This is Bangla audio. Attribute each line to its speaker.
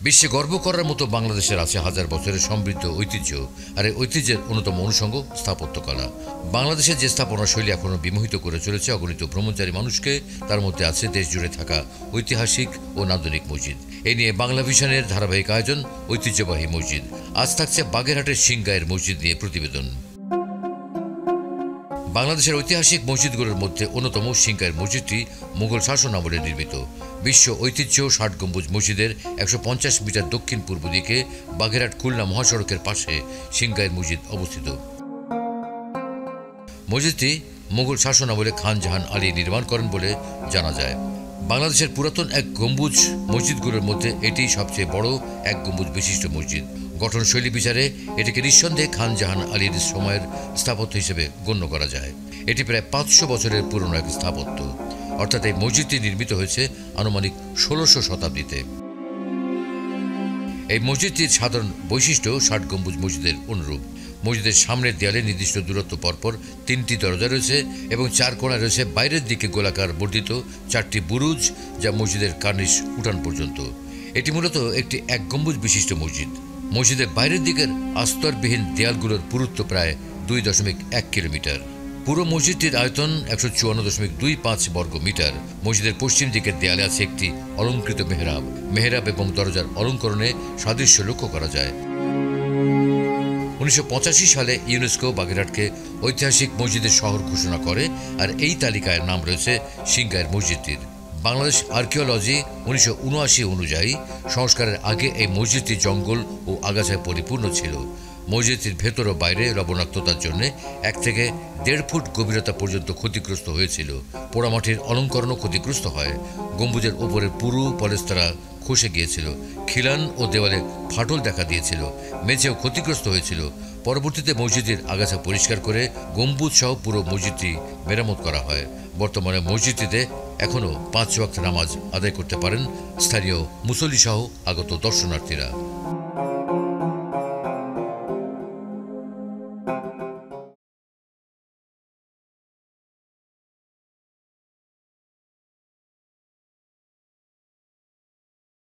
Speaker 1: বিশ্বে গর্ব করার মতো বাংলাদেশের আছে হাজার বছরের সমৃদ্ধ ঐতিহ্য, আর এই ঐতিহ্যের অন্যতম অনুষঙ্গ স্থাপত্যকলা। বাংলাদেশের যে স্থাপনা শৈলী এখনও বিমোহিত করে চলেছে অগণিত ভ্রমণকারী মানুষকে, তার মধ্যে আছে দেশ জুড়ে থাকা ঐতিহাসিক ও নান্দনিক মসজিদ। এ নিয়ে বাংলা ভিশনের ধারাবাহিক আয়োজন ঐতিহ্যবাহী মসজিদ। আজ থাকছে বাগেরহাটের সিংগাইয়ের মসজিদ নিয়ে প্রতিবেদন। বাংলাদেশের ঐতিহাসিক মসজিদগুলোর মধ্যে অন্যতম সিংগাইয়ের মসজিদটি মুঘল শাসন আমলে নির্মিত। বিশ্ব ঐতিহ্য ৬০ গম্বুজ মসজিদের ১৫০ মিটার দক্ষিণ পূর্ব দিকে বাগেরহাট খুলনা মহাসড়কের পাশে সিংগাইয়ের মসজিদ অবস্থিত। মসজিদটি মুঘল শাসন আমলে খান জাহান আলী নির্মাণ করেন বলে জানা যায়। বাংলাদেশের পুরাতন এক গম্বুজ মসজিদগুলোর মধ্যে এটি সবচেয়ে বড় এক গম্বুজ বিশিষ্ট মসজিদ। গঠনশৈলী বিচারে এটিকে নিঃসন্দেহে খান জাহান আলীর সময়ের স্থাপত্য হিসেবে গণ্য করা যায়। এটি প্রায় ৫০০ বছরের পুরনো এক স্থাপত্য, অর্থাৎ এই মসজিদটি নির্মিত হয়েছে আনুমানিক ১৬০০ শতাব্দীতে। এই মসজিদটির সাধারণ বৈশিষ্ট্য ৬০ গম্বুজ মসজিদের অনুরূপ। মসজিদের সামনের দেয়ালে নির্দিষ্ট দূরত্ব পরপর ৩টি দরজা রয়েছে এবং ৪ কোণায় রয়েছে বাইরের দিকে গোলাকার বর্ধিত ৪টি বুরুজ, যা মসজিদের কার্নিশ উঠান পর্যন্ত। এটি মূলত একটি এক গম্বুজ বিশিষ্ট মসজিদ। মসজিদের বাইরের দিকের আস্তরবিহীন দেয়ালগুলোর পুরুত্ব প্রায় ২.১ কিলোমিটার। পুরো মসজিদটির আয়তন ১৫৪.২৫ বর্গ মিটার। মসজিদের পশ্চিম দিকের দেয়ালে আছে একটি অলঙ্কৃত মেহরাব। মেহরাব এবং দরজার অলঙ্করণে সাদৃশ্য লক্ষ্য করা যায়। ১৯৮৫ সালে ইউনেস্কো বাগেরহাটকে ঐতিহাসিক মসজিদের শহর ঘোষণা করে, আর এই তালিকায় নাম রয়েছে সিংগাইয়ের মসজিদটির। বাংলাদেশ আর্কিওলজি ১৯৭৯ অনুযায়ী সংস্কারের আগে এই মসজিদটি জঙ্গল ও আগাছায় পরিপূর্ণ ছিল। মসজিদটির ভেতর ও বাইরে লবণাক্ততার জন্য ১ থেকে ১.৫ ফুট গভীরতা পর্যন্ত ক্ষতিগ্রস্ত হয়েছিল। পোড়ামাটির অলঙ্করণও ক্ষতিগ্রস্ত হয়। গম্বুজের ওপরের পুরু পলেস্তারা খসে গিয়েছিল। খিলান ও দেওয়ালে ফাটল দেখা দিয়েছিল। মেঝেও ক্ষতিগ্রস্ত হয়েছিল। পরবর্তীতে মসজিদের আগাছা পরিষ্কার করে গম্বুজ সহ পুরো মসজিদটি মেরামত করা হয়। বর্তমানে মসজিদটিতে এখনও ৫ ওয়াক্ত নামাজ আদায় করতে পারেন স্থানীয় মুসল্লি সহ আগত দর্শনার্থীরা।